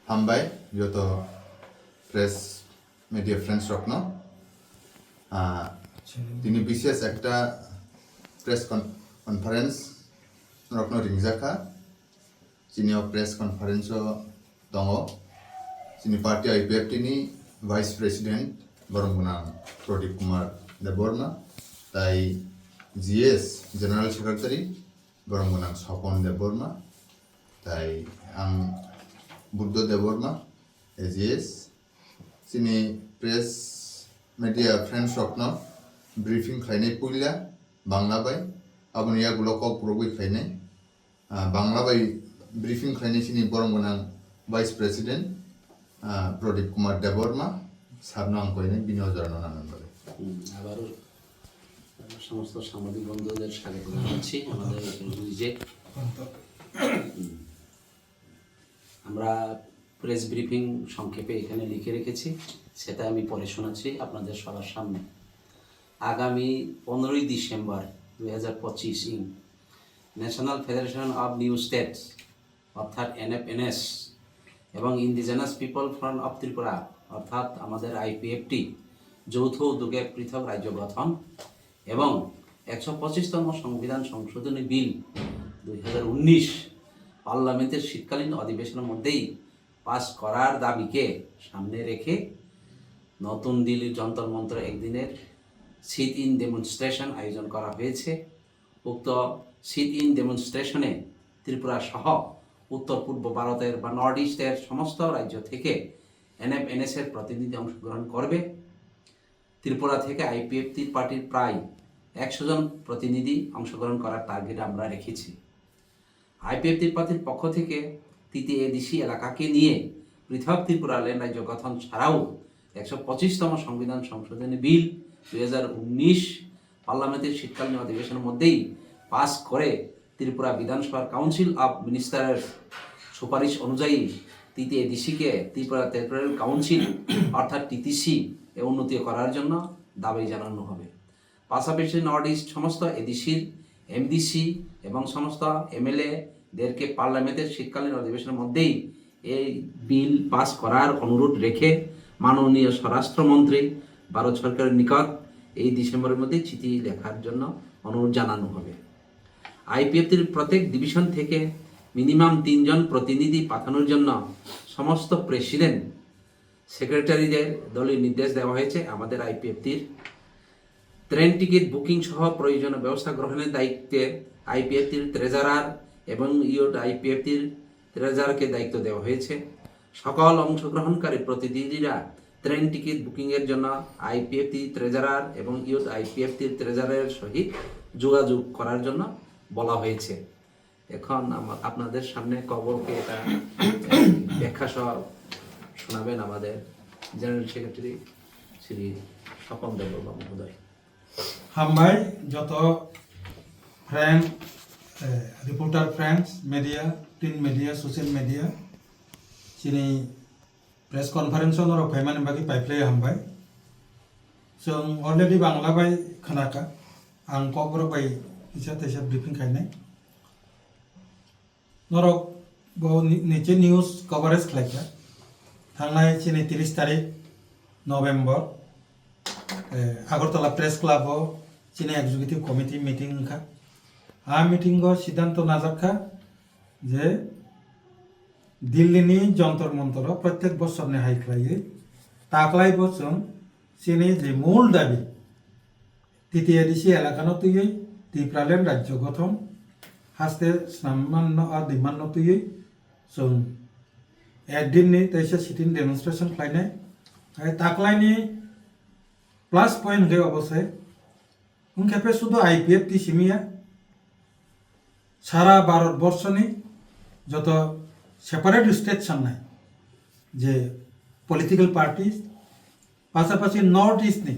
হামবাই যত press media friends রত্ন তিনি বিশেষ একটা প্রেস কনফারেন্স রত্ন রিংজাখা চিনিও প্রেস কনফারেন্স দङ চিনি পার্টি আইপিএফটিनि ভাইস প্রেসিডেন্ট বরমগুনা প্রদীপ কুমার দেববর্মা তাই জিএস জেনারেল সেক্রেটারি বরমগুনা স্বপন দেববর্মা তাই आं बुद्ध देबबर्मा एजिएस चिनि प्रेस मीडिया फ्रेंड्स रत्न ब्रीफिंग खाइनाय पुइला बांला बाय आबुनि यागुलो कक प्रोगै खाइनाय बांला बाय ब्रीफिंग खाइनाय चिनि बरमगोनां वाइस प्रेसिडेंट प्रदीप कुमार देबबर्मा साबना आं कइनाय बिनोजरन नानबारे আবার সমস্ত সাংবাদিক বন্ধুদের স্বাগত জানাচ্ছি আমাদের নিজে আমরা প্রেস ব্রিফিং সংক্ষেপে এখানে লিখে রেখেছি সেটা আমি পড়ে শোনাচ্ছি আপনাদের সবার সামনে। আগামী 15ই December 2025 in National Federation of New States অর্থাৎ NFNS এবং Indigenous People Front of Tripura অর্থাৎ আমাদের IPFT যৌথ উদ্যোগে পৃথক রাজ্য গঠন এবং 125তম সংবিধান সংশোধনী বিল 2019 পার্লামেন্টের শীতকালীন অধিবেশনের মধ্যেই পাস করার দাবিকে সামনে রেখে নতুন দিল্লির যন্তর মন্ত্র একদিনের সিট ইন ডেমনস্ট্রেশন আয়োজন করা হয়েছে। উক্ত সিট ইন ডেমনস্ট্রেশনে ত্রিপুরা সহ উত্তর পূর্ব ভারতের বা নর্থ ইস্টের সমস্ত রাজ্য থেকে NFNS এর প্রতিনিধি অংশগ্রহণ করবে। ত্রিপুরা থেকে IPFT পার্টির প্রায় 100 জন প্রতিনিধি অংশগ্রহণ করার টার্গেট আমরা রেখেছি। IPFT পার্টির পক্ষ থেকে তৃতীয় এডিসি এলাকাকে নিয়ে পৃথক ত্রিপুরা ল্যান্ড রাজ্য গঠন ছাড়াও 125তম সংবিধান সংশোধনী বিল 2019 পার্লামেন্টের শীতকালীন অধিবেশনের মধ্যেই পাস করে ত্রিপুরা বিধানসভার কাউন্সিল অফ মিনিস্টারের সুপারিশ অনুযায়ী তৃতীয় এডিসিকে ত্রিপুরা টেরিটোরিয়াল কাউন্সিল অর্থাৎ TTC এ উন্নতি করার জন্য দাবি জানানো হবে। পাশাপাশি নর্থ ইস্ট সমস্ত এডিসির MDC এবং সমস্ত MLA-দেরকে পার্লামেন্টের শীতকালীন অধিবেশনের মধ্যেই এই বিল পাস করার অনুরোধ রেখে মাননীয় স্বরাষ্ট্রমন্ত্রী ভারত সরকারের নিকট এই ডিসেম্বরের মধ্যে চিঠি লেখার জন্য অনুরোধ জানানো হবে। IPFTর প্রত্যেক ডিভিশন থেকে মিনিমাম 3 জন প্রতিনিধি পাঠানোর জন্য সমস্ত প্রেসিডেন্ট সেক্রেটারিদের দলীয় নির্দেশ দেওয়া হয়েছে। আমাদের IPFTর ট্রেন টিকিট বুকিং সহ প্রয়োজনীয় ব্যবস্থা গ্রহণের দায়িত্বে IPFTর ট্রেজারার এবং IPFTর ট্রেজারারকে দায়িত্ব দেওয়া হয়েছে। সকল অংশগ্রহণকারী প্রতিনিধিরা ট্রেন টিকিট বুকিংয়ের জন্য IPFT ট্রেজারার এবং IPFTর ট্রেজারারের সহিত যোগাযোগ করার জন্য বলা হয়েছে। এখন আপনাদের সামনে খবরকে এটা ব্যাখ্যা সহ শোনাবেন আমাদের জেনারেল সেক্রেটারি শ্রী স্বপন দেববর্মা মহোদয়। হামবাই যত friend reporter friends media print media social media चिनी प्रेस कॉन्फ्रेंस और फैमान बाकी पाइपलाय हामबाय जों अलरेडी बांला बाय खोनाका आं कबर बाय इसा तैसा ब्रीफिंग खायनाय नरक बो निचे न्यूज कवरेज खालायखा थांनाय चिनी 30 तारिख नवेम्बर আগরতলা प्रेस क्लब चिनी एग्जीक्यूटिव कमिटी मीटिंग खा आ मीटिंग सिद्धांत नाजाखा जे दिल्ली जंतर मंतर प्रत्येक बছर ने हाइख्लायै ताकलाय बसों चिनी जे मूल दाबी तृतीय एडिसि एलाकानो तुयै त्रिपुरालेण्ड राज्य गठन हास्ते सामान्य दिमान्य तुयै जों एकदिननि तैसे सिटिं डेमनस्ट्रेशन खालायनाय ताकलायनि प्लस पॉइंट गए अवश्य उनखेपे शुद्ध IPFT सिमिया सारा भारतवर्षनि যত सेपारेट स्टेट सामनाय जे पलिटिकल पार्टी पाशापाशि नर्थ इस्टनि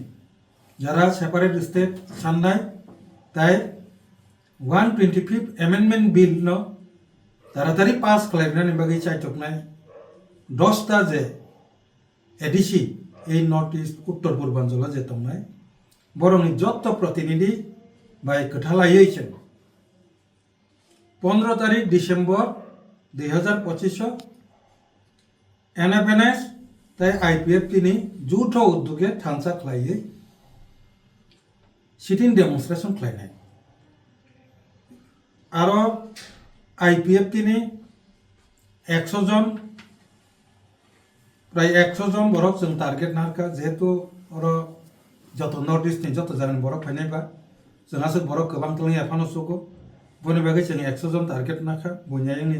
যারা सेपारेट स्टेट सामनाय ताई 125 एमेंडमेंट बिल न ताड़ाताड़ी पास खालामनायनि बागै चाइथकनाय 10टा जे एडिसि এই নর্থ ইস্ট উত্তর পূর্বাঞ্চলে যে দंनाय বরংনি যত প্রতিনিধি বাই কোঠালাইছেন 15 তারিখ ডিসেম্বর 2025 NFNS তাই IPF তিনি যৌথ উদ্যোগে থানসা খাইয়ে সিটিং ডেমনস্ট্রেশন খাইনাय আরো IPF তিনি 100 জন প্রায় 100 জন বরক जों টার্গেট নারকা যেহেতু ওর যত নর্থ ইস্টনি যত জানেন বরক ফাইনাयबा जोंहासो बरक गोबां तलनि एफानो सुगो बनि बागै जों 100 जन टार्गेट नाखा बुन्यायनि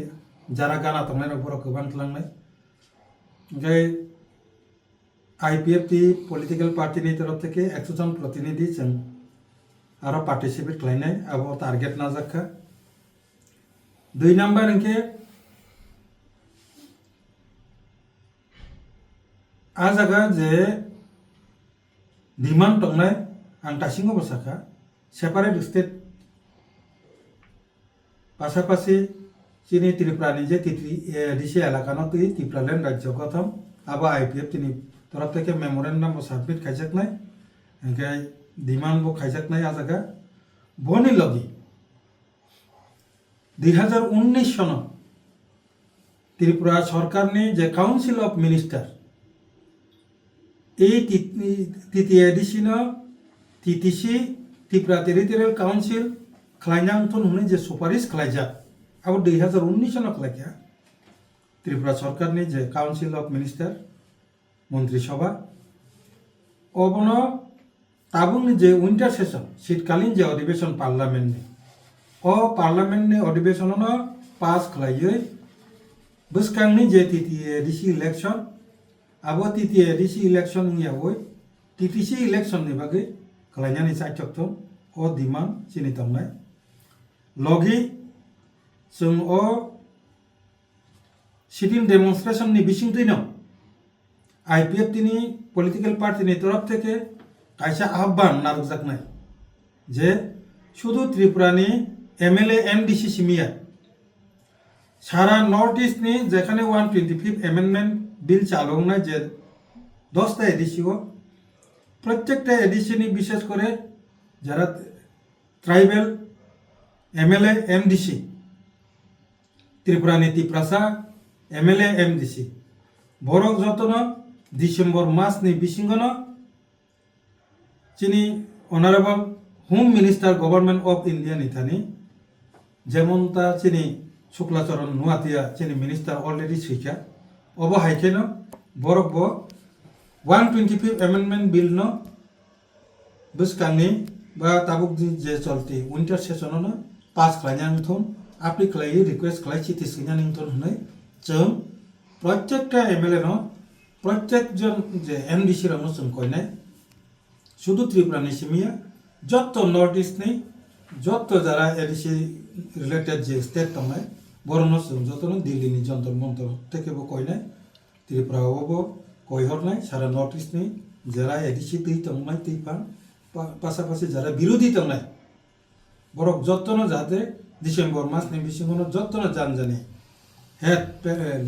जारा गाना तंनाय बरक गोबां तलांनाय ओमफ्राय IPF टी पलिटिकल पार्टीनि तरफ থেকে 100 जन प्रतिनिधि जों आरो पार्टिसिपेट खालायनाय आबो टार्गेट नाजाखा 2 नाम्बार इनके आ जागा जे डिमान्ड दंनाय आं दासिमबो बसाखा सेपारेट स्टेट पासापासि चीनी त्रिपुरानि जे डिसि एलाकानो तुई त्रिपुरालेण्ड राज्य गठन आबो IPF तिनि तरफ থেকে मेमोरेन्डाम साबमिट खायजाकनाय ओमफ्राय डिमान्ड बो खायजाकनाय आ जागा बनि लगी 2019 सन त्रिपुरा सरकारनि जे काउन्सिल अफ मिनिस्टार এই তৃতীয় edition TTC Tripura Territorial Council खालायनांथन होननाय जे सुपारिश खालायजाक आबो 2019 सनाव खालायखाया त्रिपुरा सरकारनि जे काउन्सिल अफ मिनिस्टार मन्त्रि सभा अबनो ताबुंनि जे विंटार सेशन शीतकालीन जे अधिवेशन पार्लामेन्टनि पार्लामेन्टनि अधिवेशनाव पास खालायै बसखांनि जे टीटीसी इलेक्शन आबो टीटीसी इलेक्शन यावै टीटीसी इलेक्शननि बागै खालायनानै सायथकथं अ डिमान्ड चिनि तंनाय लगी जों अ सिटिं डेमनस्ट्रेशननि बिसिंथैनाव IPF तिनि पलिटिकल पार्टीनि तरफ থেকে कायसा आह्वान नारजाकनाय जे शुधु त्रिपुरानि MLA MDC सिमिया सारा नर्थ इस्टनि जेखाने 125 एमेन्डमेंट बिल चालुनाय जे 10টা एडिसिओ प्रत्येकটা एडिसिनि विशेष करे যারা ट्राइबल MLA MDC त्रिपुरानि तिप्रासा MLA MDC बरक जतन डिसेम्बर मासनि बिसिंगनो चिनी honourable home minister government of India निथानि जेमनता चिनी शुक्लाचरण नुआतिया चिनी मिनिस्टार अलरेडी सैखा अब हाइकेनो बरक 125 एमेन्डमेंट बिल न बसकांनि बा ताबुक जे चलती विंटार सेशननो पास खालायनांथन आपलि खालायै रिक्वेस्ट खालाय चिटिस खालायनांथन होननाय जों प्रत्येकटा MLA न प्रत्येक जन जे MDC रनो जों कयनाय शुधु त्रिपुरानि सिमिया जत नर्थ इस्टनि जत जारा एडिसि रिलेटेड जे स्टेट दंनाय बरनो जों जतनो दिल्लीनि जन्तर मन्तर थेकेबो कयनाय त्रिपुरायावबो कयहरनाय सारा नर्थ इस्टनि जारा एडिसि दै दंनाय दैफा पासापासि जारा बिरोधी दंनाय बरक जतनो जाहाथे डिसेम्बर मासनि बिसिङावनो जतनो जानजानि हेड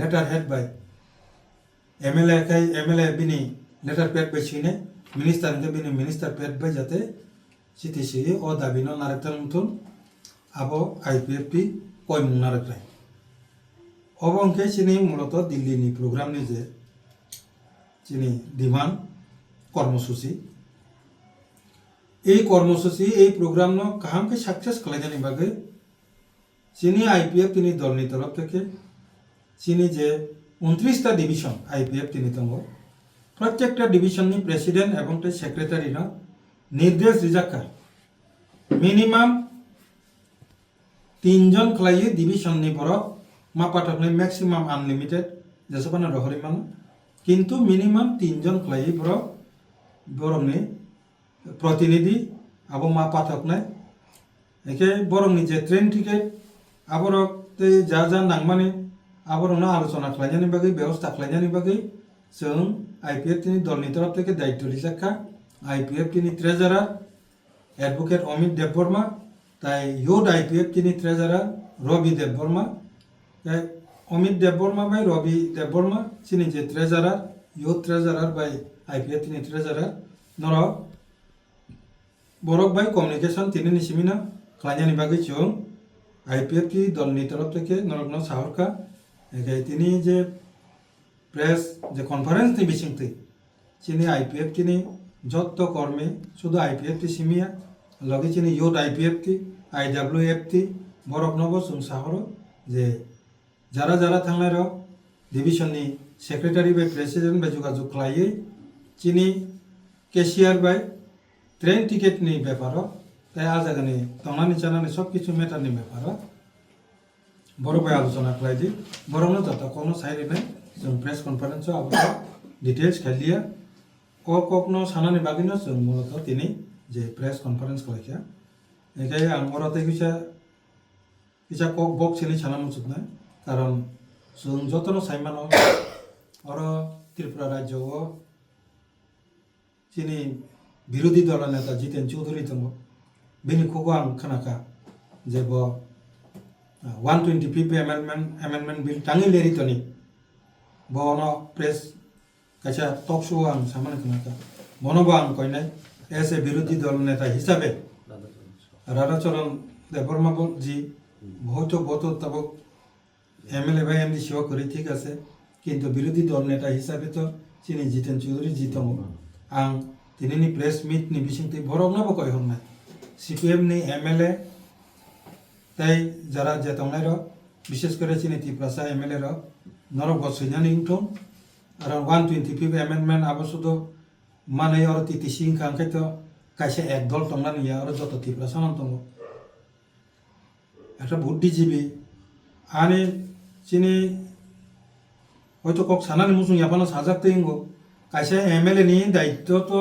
लेटार हेड बाय MLA बिनि लेटार पेड बाय सिने मिनिस्टार के बिनि मिनिस्टार पेड बाय जाते CTC अ दाबिनो नारथांथुन आबो IPF टी कयमुं नारख्राय अबंके चिनि मूलत दिल्लीनि प्रोग्रामनि जे चिनि डिमान्ड कर्मसूची এই কর্মসূচি এই প্রোগ্রাম কাহামকে সাকসেস খালাইনানি বাগৈ চিনি IPF তিনি দলনি তরফ থেকে চিনি যে 29টা ডিভিশন IPF তিনি দङ প্রত্যেকটা ডিভিশননি প্রেসিডেন্ট এবং সেক্রেটারি নির্দেশ রিজাকা মিনিমাম 3 জন খালাयै ডিভিশনनि बरक मा पाठकनि मैक्सिमाम अनलिमिटेड जेसेबां रहरिमान किन्तु मिनिमाम 3 जन खालायै बरकनि प्रतिनिधि अब मा पाठकनाय एके बरकनि जे ट्रेन टिकेट आबरक ते जा नांगमानि आबरनो आलोचना खालायनायनि बागै व्यवस्था खालायनायनि बागै जों IPF तिनि दलनि तरफ থেকে दायित्व लिजाखा IPF तिनि ट्रेजारार एडवोकेट अमित देबबर्मा ताई योद IPF तिनि ट्रेजारार रवि देबबर्मा अमित देबबर्मा बाय रवि देबबर्मा चिनि जे ट्रेजारार योद ट्रेजारार बाय IPF तिनि ट्रेजारार नर बरक बाय कम्युनिकेशन तिनि निसिमिना खालायनायनि बागै जों IPF टी दलनि तरफ থেকে नरकनो साहरका एके तिनि जे প্রেস যে কনফারেন্স নি বিসিংতে চিনি আইপিএফ চিনি যত কর্মী শুধু আইপিএফ টি সিমিয়া লগে চিনি ইউথ আইপিএফ টি আইডব্লিউএফ টি বরফ নব जों সাহর যে যারা যারা থাংনাय রক ডিভিশনनि सेक्रेटारि बाय प्रेसिडेंट बाय जुगाजुग खालायै चिनि केशियार बाय ट्रेन टिकेटनि बेपाराव ताय आजागानि थांनानै जानानै सब किछु मेटारनि बेपाराव बर' बाय आलोचना खालायदि बर'नो जाता कोनो साइरिनाय जों प्रेस कनफारेन्सआव आबो डिटेल्स खालिया ककनो सानानि बागैनो जों मूलत दिनै जे प्रेस कनफारेन्स खालायखा एखाय आं अराते किसा कक बक सिनि साना मुसुबनाय कारण जों जतनो साइमानो और त्रिपुरा राज्योआव चिनि बिरोधी दल नेता जितेन चौधरी दङ बेनि खौबो आं खोनाखा जे 125 एमेन्डमेन्ट बिल टाङै लेरितनि बनो प्रेस कायसा टक शो आं सामान खोनाखा बनोबो आं कयनाय एस ए बिरोधी दल नेता हिसाबै राधाचरण देबबर्मा जी बहुत तब एमएलए बाय एमडी सेवा करी ठीक আছে কিন্তু বিরোধী দল নেতা হিসাবে তো চিনি জিতেন চৌধুরী জি दङ आं दिनैनि प्रेस मिट नि बिसिंथि बर'नाबो कय हरनाय सीपीएम नि एमएलए ताई যারা যে दंनाय र विशेष करे चिनि तिप्रासा एमएलए र नरक बसैनानि इंथं आरो 125 एमेन्डमेन्ट आबसुद मानै और टीटीसी खांखै तो कायसे एक दल दंनानि या और जत तिप्रासा नाम दङ একটা বুদ্ধিজীবী आने चिनि হয়তো কক সানানি মুসুং यापानो साजाकते इंगो कायसे एमएलए नि दायित्व तो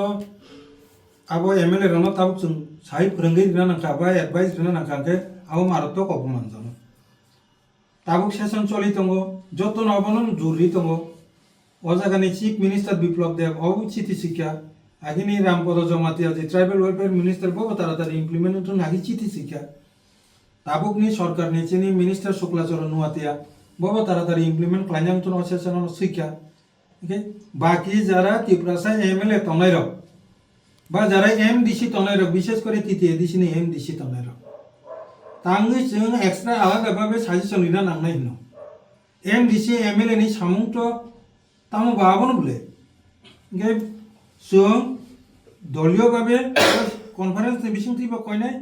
आबो एमएलए रनो ताबुक जों साहि फोरोंगिरि रिना नांखा बा एडभाइस रिना नांखाके आबो मारत तो कप मानजानो ताबुक सेसन चलि दङ जतो नबनो जुरि दङ ओ जागानि चीफ मिनिस्टार बिप्लब देव औ चिठी शिक्षा आगिनि रामपद जमातिया जे ट्राइबल वेलफेयर मिनिस्टार बो तारातारि इमप्लिमेन्ट होनो हागि चिठी शिक्षा ताबुकनि सरकारनि चिनि मिनिस्टार शुक्लाचरण नुवातिया बबो तारातारि इमप्लिमेन्ट खालामनांगौ तो असेसनाव शिक्षा ओके बाकी जरा तिप्रासा एमएलए तंनाय र बा जरा एमडीसी तंनाय र विशेष करे तिति एडीसी नि एमडीसी तंनाय र तांगै जों एक्सट्रा आलादा भाबे साजेसन लिना नांनाय हिनो एमडीसी एमएलए नि सामुं तो तामो बाबनो बुले ओके जों दलीय भाबे कनफारेन्स नि बिसिंथि बा कयनाय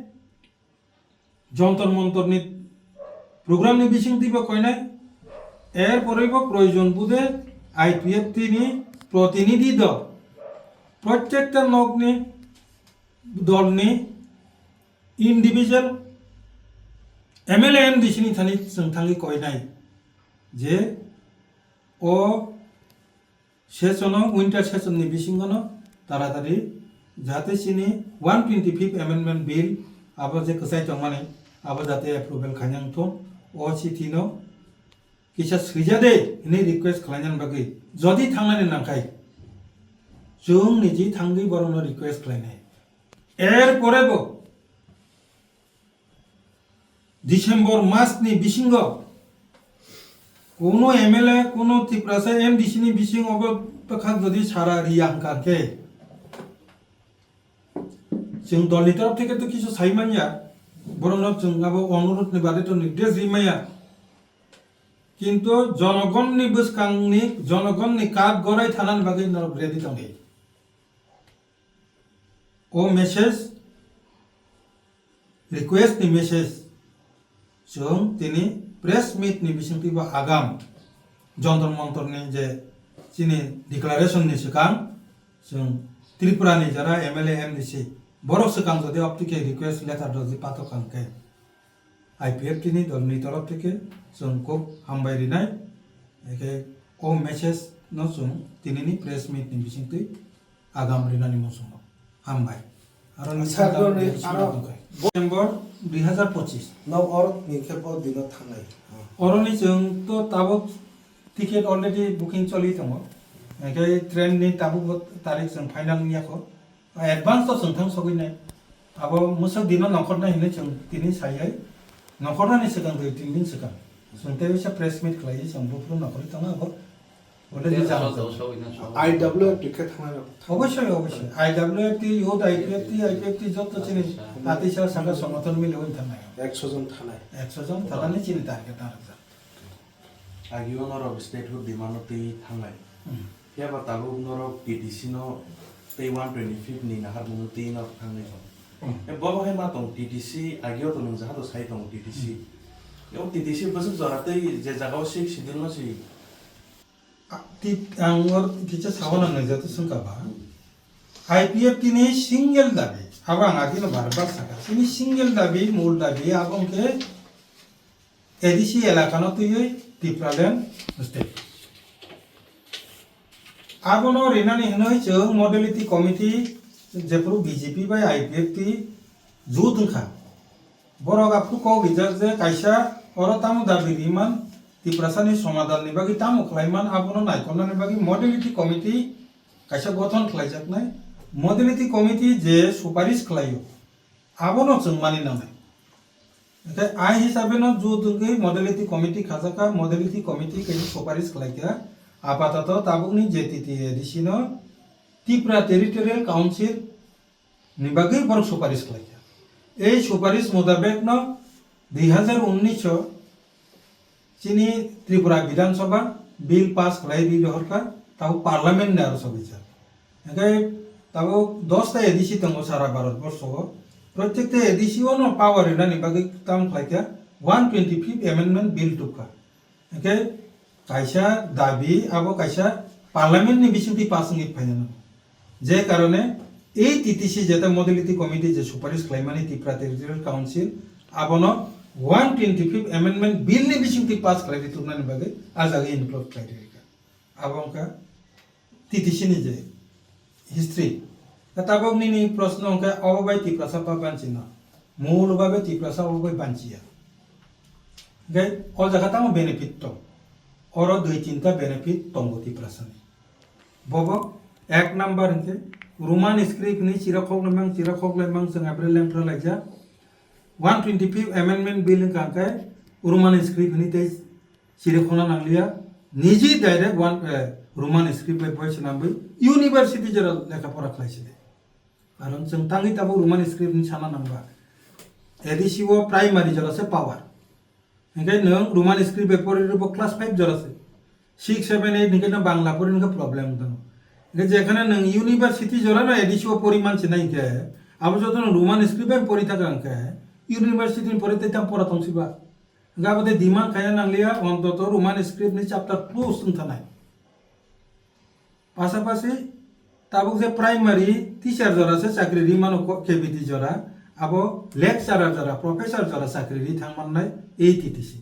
जंतर मंतरनि प्रोग्राम नि बिसिंथि बा कयनाय एर परेबो प्रयोजन बुदे आईपीएफ नि प्रतिनिधि दल प्रत्येकटा नगनि दलनि इन्डिविजुअल एमएलए एमडीसी नि थानि जों थाङै कयनाय जे ओ सेसनो विंटार सेसन नि बिसिंगनो तारातारि जाहाथे सिनि 125 एमेन्डमेन्ट बिल आबो जे कसाय तंमाने आबो जाते एप्रुवेल खायनांथो ओ सिथिनो किसा सैजादे इनि रिक्वेस्ट खालायनान बागै जदि थांनानै नांखाय जों निजि थांगै बरनो रिक्वेस्ट खालायनाय एर परेबो डिसेम्बर मास नि बिसिंग कोनो एमएलए कोनो तिप्रासा एमडीसी नि बिसिंग अब पखा जदि सारा रियां काके जों दलनि तरफ থেকে তো কিছু সাইমাनिया बरनो जों आबो अनुरोधनि बादै तो निर्देश रिमाया किन्तु जनगणनि बसखांनि जनगणनि काट गराय थानान बागै नरक रेडि दंनि ओ मेसेज रिक्वेस्ट नि मेसेज जों दिनै प्रेस मिट नि बिसिंथि बा आगाम जंतर मंतरनि जे चिनि डिक्लारेशन नि सिगां जों त्रिपुरानि जरा एमएलए एमडीसी बरक सिगां जदि अपटिके रिक्वेस्ट लेटार दजि पाथकांके आईपीएफ नि दलनि तरफ থেকে जों খুব हामबायरिनाय एके ओ मेसेज न जों दिनैनि प्रेस मिट नि बिसिंथि आगाम रिनानि मसुं हामबाय आरो डिसेम्बर 2025 नाव और निखेबो दिन थांनाय अरनि जों तो ताबुक टिकेट अलरेडी बुकिं चलि दङ एके ट्रेन नि ताबुक तारिख जों फाइनल नियाखौ एडभान्स तो जों थां सगैनाय आबो मोसक दिन नखरनाय हिने जों दिनै सायै नखरनानि सिगां 2-3 दिन सिगां जों तेबेसा प्रेस मिट खालायो जों बुफ्रु नखरै थाङा आबो अलरेडी जानो आईडब्ल्यूएफ टिकेट थांनाय অবশ্যই অবশ্যই আইডব্লিউএফটি ইউথ আইপিএফটি যত চিনি তাতিসা সাগা সমর্থন মিলে হই থানায় 100 জন থানায় 100 জন থানানি চিনি টার্গেট আর आगियाव नरक स्टेटहुड डिमान्ड तै थांनाय हेबा ताबो नरक टीटीसी नो तै 125 नि नाहार मुनु तै नरक थांनाय दं ए बाबा हे मा दं टीटीसी आगियाव तो नों जाहा तो साइ दं टीटीसी एव टीटीसी बसक जरा तै जे जागाव सिक सिदिन नो सि आंवर किचे सावना नजातो संकाबा आईपीएफ तिने सिंगल दाबी अब आं आगे न बार साका तिने सिंगल दाबी मूल दाबी आबं के एडीसी एलाकानो तुय टिप्रालेन स्टेट आबनो रेनानि हनय जों मडेलिटी कमिटी जेफ्रु बीजेपी बाय आईपीएफ ति जुदुखा बरग आपु को गिजार जे कायसा अरतामु दाबी रिमान टिप्रासानि समाधान नि बागि तामु खलायमान आबनो नायखनानि बागि मडेलिटी कमिटी कायसा गठन खलायजाकनाय मडेलिटी कमिटी जे सुपारिश खलायो आबनो जों मानि नांनाय ओमफ्राय आइ हिसाबै न जुदुगै मडेलिटी कमिटी खाजाका मडेलिटी कमिटी के सुपारिश खलायका आपातत ताबुकनि जेटीटी एडिसिनो त्रिपुरा टेरिटोरियल काउन्सिल नि बागै बर सुपारिश खलायका এই সুপারিশ মোতাবেক ন 2019 চিনি ত্রিপুরা বিধানসভা বিল পাস করাই দি দরকার তাও পার্লামেন্ট নে আর সবিচার একাই তাও 10টা এডিসি দङ সারা ভারতবর্ষ প্রত্যেকটা এডিসিও ন পাওয়ার না নিবাগै তাম খাইকা 125 অ্যামেন্ডমেন্ট বিল টুকা একাই কাইসা দাবি আবো কাইসা পার্লামেন্ট নি বিসুটি পাসিং ফাইনাল যে কারণে এই টিটিসি যেটা মডেলিটি কমিটি যে সুপারিশ ক্লাইমানি ত্রিপুরা টেরিটরিয়াল কাউন্সিল আবনো 125 অ্যামেন্ডমেন্ট বিল নি বিসুটি পাস করাই তুনানি বাগে আজাগে ইনক্লুড ক্রাইটেরিয়া আবংকা টিটিসি নি যে হিস্ট্রি তাবক নি প্রশ্ন অঙ্কা অববাই ত্রিপুরা বাঞ্চিনা মূলভাবে ত্রিপুরা অববাই বাঞ্চিয়া গাই অ জায়গাটা মো বেনিফিট তো और 2-3টা बेनिफिट तंगो ত্রিপুরাসানি बब एक नम्बर इनके रोमान स्क्रिप्ट नि चिराखक लेमंग जों एप्रिल लेमफ्रा लाइजा 125 अमेंडमेंट बिल कांके रोमान स्क्रिप्ट नि ते चिराखना नांगलिया निजी डायरेक्ट वन रोमान स्क्रिप्ट बाय भइस नामबै यूनिवर्सिटी जरा लेखा पढ़ा खलाइसे कारण जों तांगि ताबो रोमान स्क्रिप्ट नि साना नांबा एडिसिओ प्राइमारी जरासे पावर ओंखाय नों रोमान स्क्रिप्ट पेपर क्लास 5 जरासे 6 7 8 निके ना बांग्ला पर इनका प्रॉब्लेम दं जेखाने नों यूनिवर्सिटी जरा ना एडिसिओ परिमान से नहीं के अब जो तो रोमान स्क्रिप्ट पे परि थाका अंके यूनिवर्सिटी परि ते परा तंसिबा गाबदे दिमाग खाया नांगलिया अन्तत रोमान स्क्रिप्ट नि चैप्टर 2 सुनथानाय पासापासि ताबुक जे प्राइमारी टीचर जरा से चाकरी रिमानो केबिटी जरा अब लेक्चारार जरा प्रोफेसर जरा चाकरी रि थांमाननाय ए टीटीसी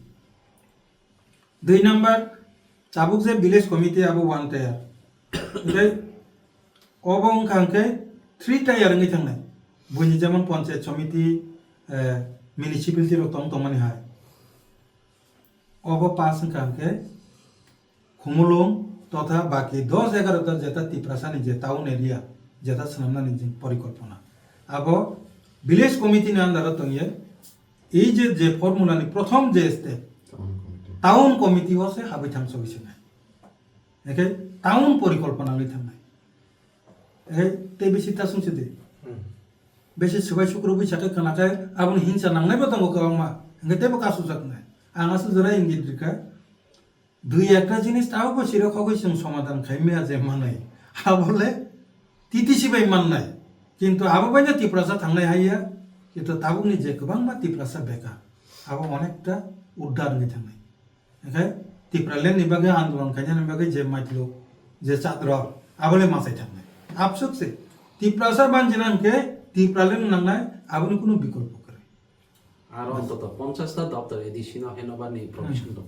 2 नम्बर ताबुक जे विलेज कमिटी अब 1 टायर ओमफ्राय अबं खांके 3 टायर नङै थांनाय बुनि जेमन पंचायत समिति म्युनिसिपालिटी रतम तमानि हाय अब पास खांके खुमुलुं तथा बाकी 10-11টা যেটা ত্রিপুরাসানি যে টাউন এরিয়া যেটা সামনানি যে পরিকল্পনা अब विलेज कमिटी ने अंदर तंगे এই যে ফর্মুলানি প্রথম যে স্টেপ টাউন কমিটি হসে হাবি থাম সবিছে না একে টাউন পরিকল্পনা লই থামনাই এই তে বেশি তা শুনছে দে বেশি সবাই শুক্রবি সাথে কানাকায় আবন হিংসা নাংনাই বতঙ্গ কামা একে তেব কাসু জাকনাই আঙাসু জরা ইঙ্গিত রিকা দুই একটা জিনিস তাও বসির খগই সং সমাধান খাইমিয়া যে মানাই আবলে টিটিসি বাই মাননাই কিন্তু আবো বাইনা ত্রিপুরাসা থাংনাই হাইয়া কিন্তু তাবুনি যে गोबां ত্রিপুরাসা বেকা আবো অনেকটা উদ্ধার নি থাংনাই এখানে ত্রিপুরালেন নিবাগে আন্দোলন খাইনা নিবাগে যে মাইতলো যে ছাত্র আবলে মাসাই থাংনাই আফসোসে ত্রিপুরাসা বানজিনানকে ত্রিপুরালেন নাংনাই আবনি কোনো বিকল্প করে আর অন্তত 50টা দপ্তর এডিশনাল হেনবা নেই প্রভিশন দম